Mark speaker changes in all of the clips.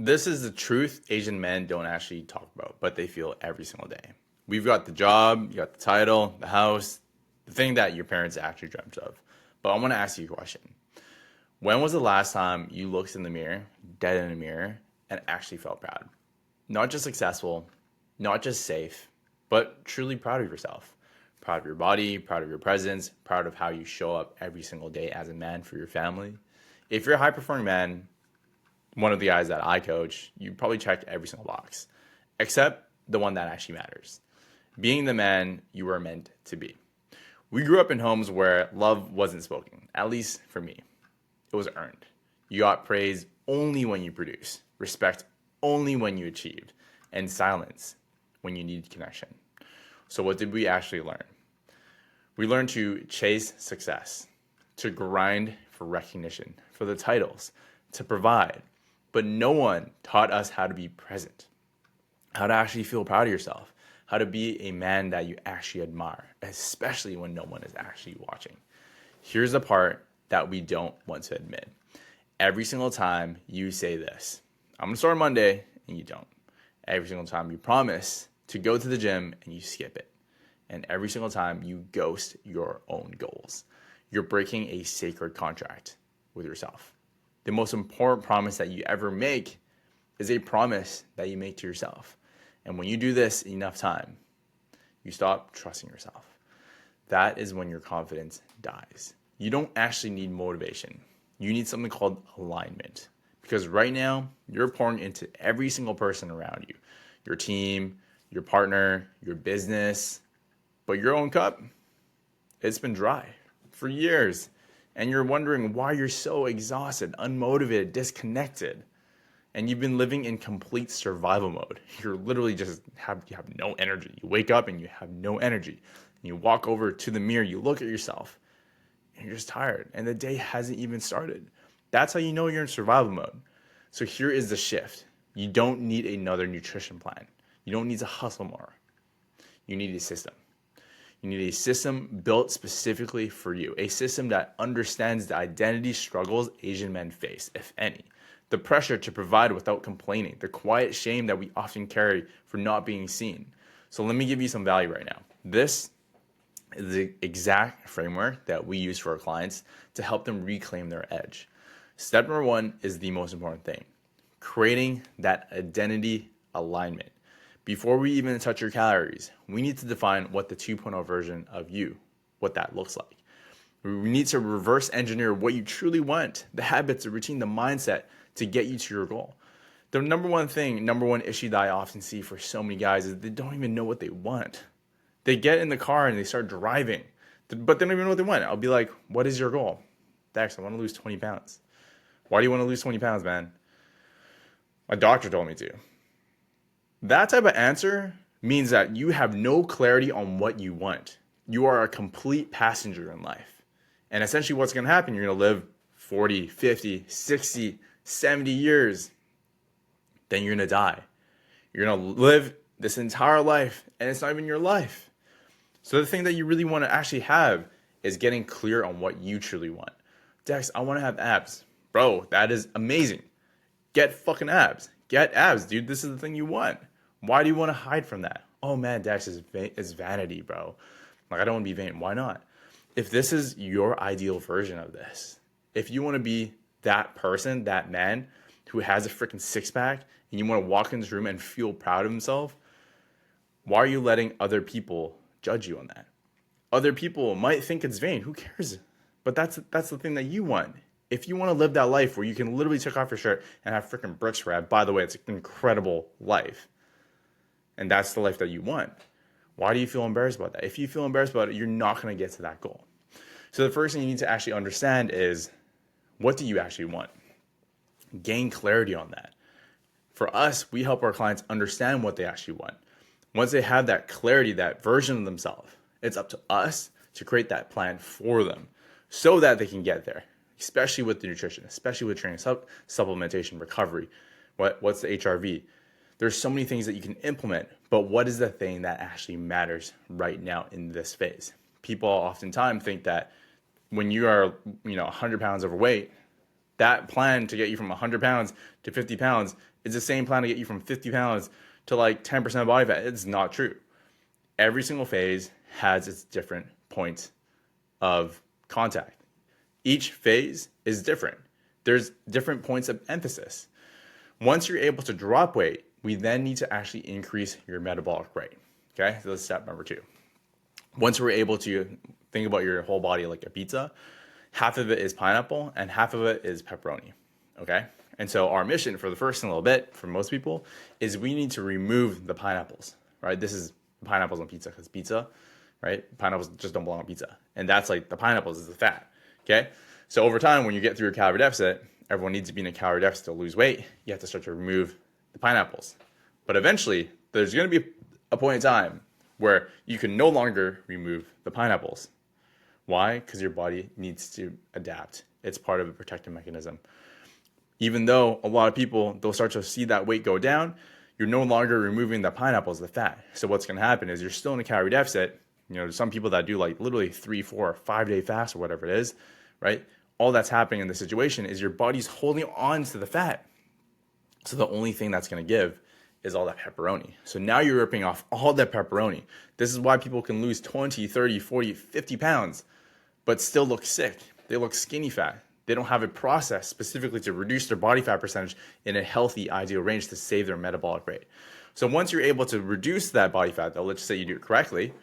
Speaker 1: This is the truth Asian men don't actually talk about, but they feel every single day. We've got the job, you got the title, the house, the thing that your parents actually dreamt of. But I want to ask you a question. When was the last time you looked in the mirror, dead in the mirror, and actually felt proud? Not just successful, not just safe, but truly proud of yourself. Proud of your body, proud of your presence, proud of how you show up every single day as a man for your family. If you're a high performing man, one of the guys that I coach, you probably check every single box, except the one that actually matters, being the man you were meant to be. We grew up in homes where love wasn't spoken, at least for me. It was earned. You got praise only when you produce, respect only when you achieved, and silence when you needed connection. So, what did we actually learn? We learned to chase success, to grind for recognition, for the titles, to provide. But no one taught us how to be present, how to actually feel proud of yourself, how to be a man that you actually admire, especially when no one is actually watching. Here's the part that we don't want to admit. Every single time you say this, I'm going to start Monday, and you don't. Every single time you promise to go to the gym and you skip it. And every single time you ghost your own goals. You're breaking a sacred contract with yourself. The most important promise that you ever make is a promise that you make to yourself. And when you do this enough time, you stop trusting yourself. That is when your confidence dies. You don't actually need motivation. You need something called alignment. Because right now, you're pouring into every single person around you, your team, your partner, your business, but your own cup, it's been dry for years. And you're wondering why you're so exhausted, unmotivated, disconnected. And you've been living in complete survival mode. You're literally you have no energy. You wake up and you have no energy. And you walk over to the mirror, you look at yourself, and you're just tired. And the day hasn't even started. That's how you know you're in survival mode. So here is the shift. You don't need another nutrition plan. You don't need to hustle more. You need a system. You need a system built specifically for you, a system that understands the identity struggles Asian men face, if any, the pressure to provide without complaining, the quiet shame that we often carry for not being seen. So let me give you some value right now. This is the exact framework that we use for our clients to help them reclaim their edge. Step number one is the most important thing, creating that identity alignment. Before we even touch your calories, we need to define what the 2.0 version of you, what that looks like. We need to reverse engineer what you truly want, the habits, the routine, the mindset to get you to your goal. The number one issue that I often see for so many guys is they don't even know what they want. They get in the car and they start driving, but they don't even know what they want. I'll be like, what is your goal? Dex, I want to lose 20 pounds. Why do you want to lose 20 pounds, man? My doctor told me to. That type of answer means that you have no clarity on what you want. You are a complete passenger in life. And essentially what's going to happen, you're going to live 40, 50, 60, 70 years. Then you're going to die. You're going to live this entire life, and it's not even your life. So the thing that you really want to actually have is getting clear on what you truly want. Dex, I want to have abs. Bro, that is amazing. Get fucking abs. Get abs, dude. This is the thing you want. Why do you want to hide from that? Oh man, Dex is vanity, bro. Like, I don't want to be vain. Why not? If this is your ideal version of this, if you want to be that person, that man who has a freaking six pack, and you want to walk in this room and feel proud of himself, why are you letting other people judge you on that? Other people might think it's vain. Who cares? But that's the thing that you want. If you want to live that life where you can literally take off your shirt and have freaking bricks grab, by the way, it's an incredible life. And that's the life that you want. Why do you feel embarrassed about that? If you feel embarrassed about it, you're not going to get to that goal. So the first thing you need to actually understand is, what do you actually want? Gain clarity on that. For us, we help our clients understand what they actually want. Once they have that clarity, that version of themselves, it's up to us to create that plan for them so that they can get there, especially with the nutrition, especially with training, supplementation, recovery. What's the HRV? There's so many things that you can implement, but what is the thing that actually matters right now in this phase? People oftentimes think that when you are, 100 pounds overweight, That plan to get you from 100 pounds to 50 pounds is the same plan to get you from 50 pounds to like 10% body fat. It's not true. Every single phase has its different points of contact. Each phase is different. There's different points of emphasis. Once you're able to drop weight, we then need to actually increase your metabolic rate. Okay, so that's step number 2. Once we're able to think about your whole body like a pizza, half of it is pineapple and half of it is pepperoni. Okay, and so our mission for the first little bit for most people is we need to remove the pineapples, right? This is pineapples on pizza because pizza, right? Pineapples just don't belong on pizza. And that's like the pineapples is the fat. Okay, so over time, when you get through a calorie deficit, everyone needs to be in a calorie deficit to lose weight. You have to start to remove the pineapples. But eventually, there's going to be a point in time where you can no longer remove the pineapples. Why? Because your body needs to adapt. It's part of a protective mechanism. Even though a lot of people, they'll start to see that weight go down, you're no longer removing the pineapples, the fat. So what's going to happen is you're still in a calorie deficit. You know, some people that do like literally 3, 4, 5 day fast or whatever it is, right? All that's happening in the situation is your body's holding on to the fat. So the only thing that's going to give is all that pepperoni. So now you're ripping off all that pepperoni. This is why people can lose 20, 30, 40, 50 pounds, but still look sick. They look skinny fat. They don't have a process specifically to reduce their body fat percentage in a healthy, ideal range to save their metabolic rate. So once you're able to reduce that body fat, though, let's say you do it correctly,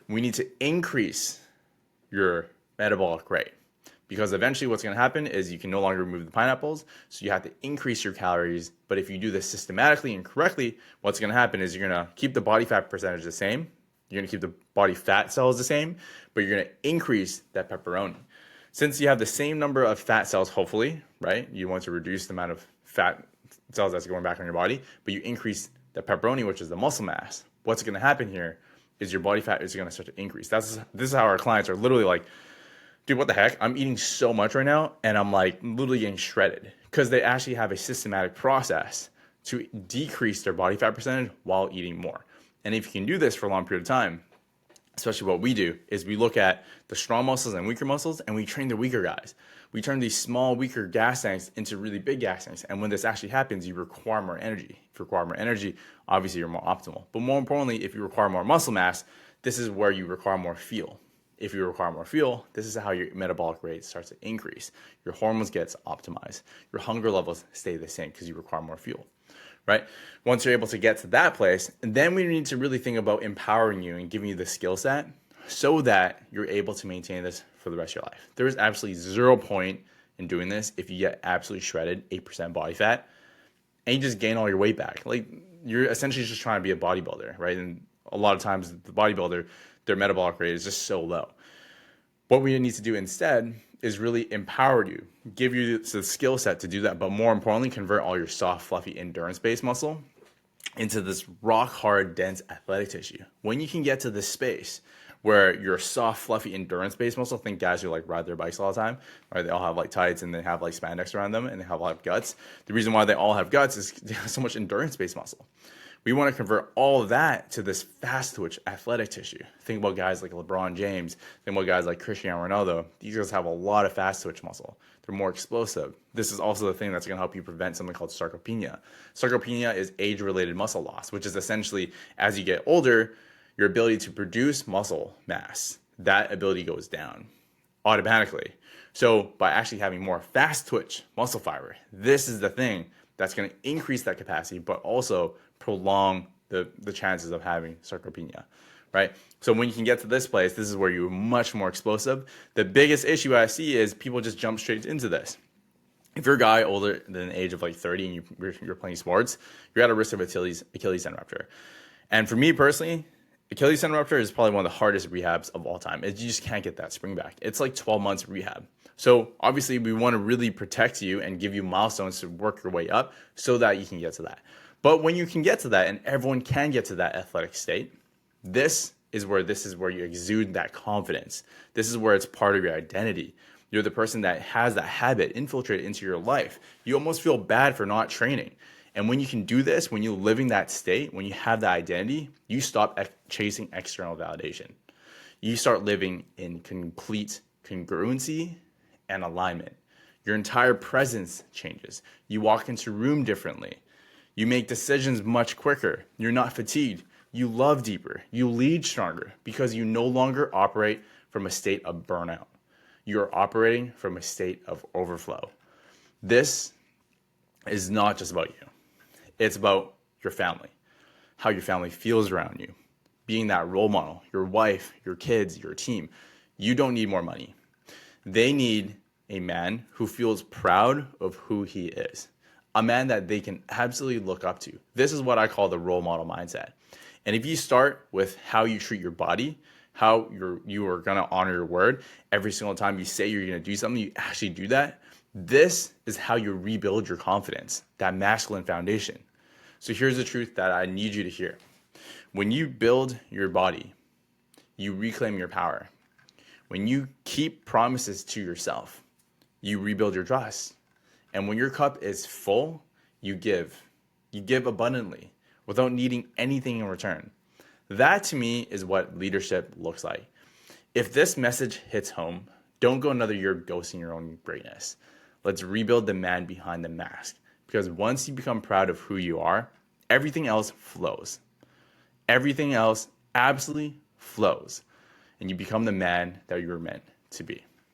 Speaker 1: we need to increase your metabolic rate. Because eventually what's going to happen is you can no longer remove the pineapples, so you have to increase your calories. But if you do this systematically and correctly, what's going to happen is you're going to keep the body fat percentage the same, you're going to keep the body fat cells the same, but you're going to increase that pepperoni. Since you have the same number of fat cells, hopefully, right? You want to reduce the amount of fat cells that's going back on your body, but you increase the pepperoni, which is the muscle mass. What's going to happen here is your body fat is going to start to increase. This is how our clients are literally like, dude, what the heck? I'm eating so much right now, and I'm like literally getting shredded because they actually have a systematic process to decrease their body fat percentage while eating more. And if you can do this for a long period of time, especially what we do is we look at the strong muscles and weaker muscles, and we train the weaker guys. We turn these small, weaker gas tanks into really big gas tanks. And when this actually happens, you require more energy. If you require more energy, obviously you're more optimal. But more importantly, if you require more muscle mass, this is where you require more fuel. If you require more fuel, this is how your metabolic rate starts to increase. Your hormones get optimized. Your hunger levels stay the same because you require more fuel, right? Once you're able to get to that place, then we need to really think about empowering you and giving you the skill set so that you're able to maintain this for the rest of your life. There is absolutely 0 point in doing this if you get absolutely shredded, 8% body fat, and you just gain all your weight back. Like, you're essentially just trying to be a bodybuilder, right? And a lot of times the bodybuilder, their metabolic rate is just so low. What we need to do instead is really empower you, give you the skill set to do that, but more importantly, convert all your soft, fluffy, endurance-based muscle into this rock hard, dense athletic tissue. When you can get to this space where your soft, fluffy, endurance-based muscle, think guys who like ride their bikes all the time, right? They all have like tights and they have like spandex around them and they have a lot of guts. The reason why they all have guts is they have so much endurance-based muscle. We want to convert all of that to this fast twitch athletic tissue. Think about guys like LeBron James. Think about guys like Cristiano Ronaldo. These guys have a lot of fast twitch muscle. They're more explosive. This is also the thing that's going to help you prevent something called sarcopenia. Sarcopenia is age-related muscle loss, which is essentially as you get older, your ability to produce muscle mass, that ability goes down automatically. So by actually having more fast twitch muscle fiber, this is the thing that's going to increase that capacity, but also prolong the chances of having sarcopenia, right? So when you can get to this place, this is where you're much more explosive. The biggest issue I see is people just jump straight into this. If you're a guy older than the age of like 30 and you're playing sports, you're at a risk of Achilles tendon rupture. And for me personally, Achilles tendon rupture is probably one of the hardest rehabs of all time. You just can't get that spring back. It's like 12 months rehab. So obviously we want to really protect you and give you milestones to work your way up so that you can get to that. But when you can get to that, and everyone can get to that athletic state, this is where you exude that confidence. This is where it's part of your identity. You're the person that has that habit infiltrated into your life. You almost feel bad for not training. And when you can do this, when you're living that state, when you have that identity, you stop chasing external validation. You start living in complete congruency and alignment. Your entire presence changes. You walk into a room differently. You make decisions much quicker. You're not fatigued. You love deeper. You lead stronger because you no longer operate from a state of burnout. You're operating from a state of overflow. This is not just about you. It's about your family, how your family feels around you, being that role model, your wife, your kids, your team. You don't need more money. They need a man who feels proud of who he is, a man that they can absolutely look up to. This is what I call the role model mindset. And if you start with how you treat your body, how you are going to honor your word, every single time you say you're going to do something, you actually do that. This is how you rebuild your confidence, that masculine foundation. So here's the truth that I need you to hear. When you build your body, you reclaim your power. When you keep promises to yourself, you rebuild your trust. And when your cup is full, you give. You give abundantly without needing anything in return. That to me is what leadership looks like. If this message hits home, don't go another year ghosting your own greatness. Let's rebuild the man behind the mask. Because once you become proud of who you are, everything else flows. Everything else absolutely flows. And you become the man that you were meant to be.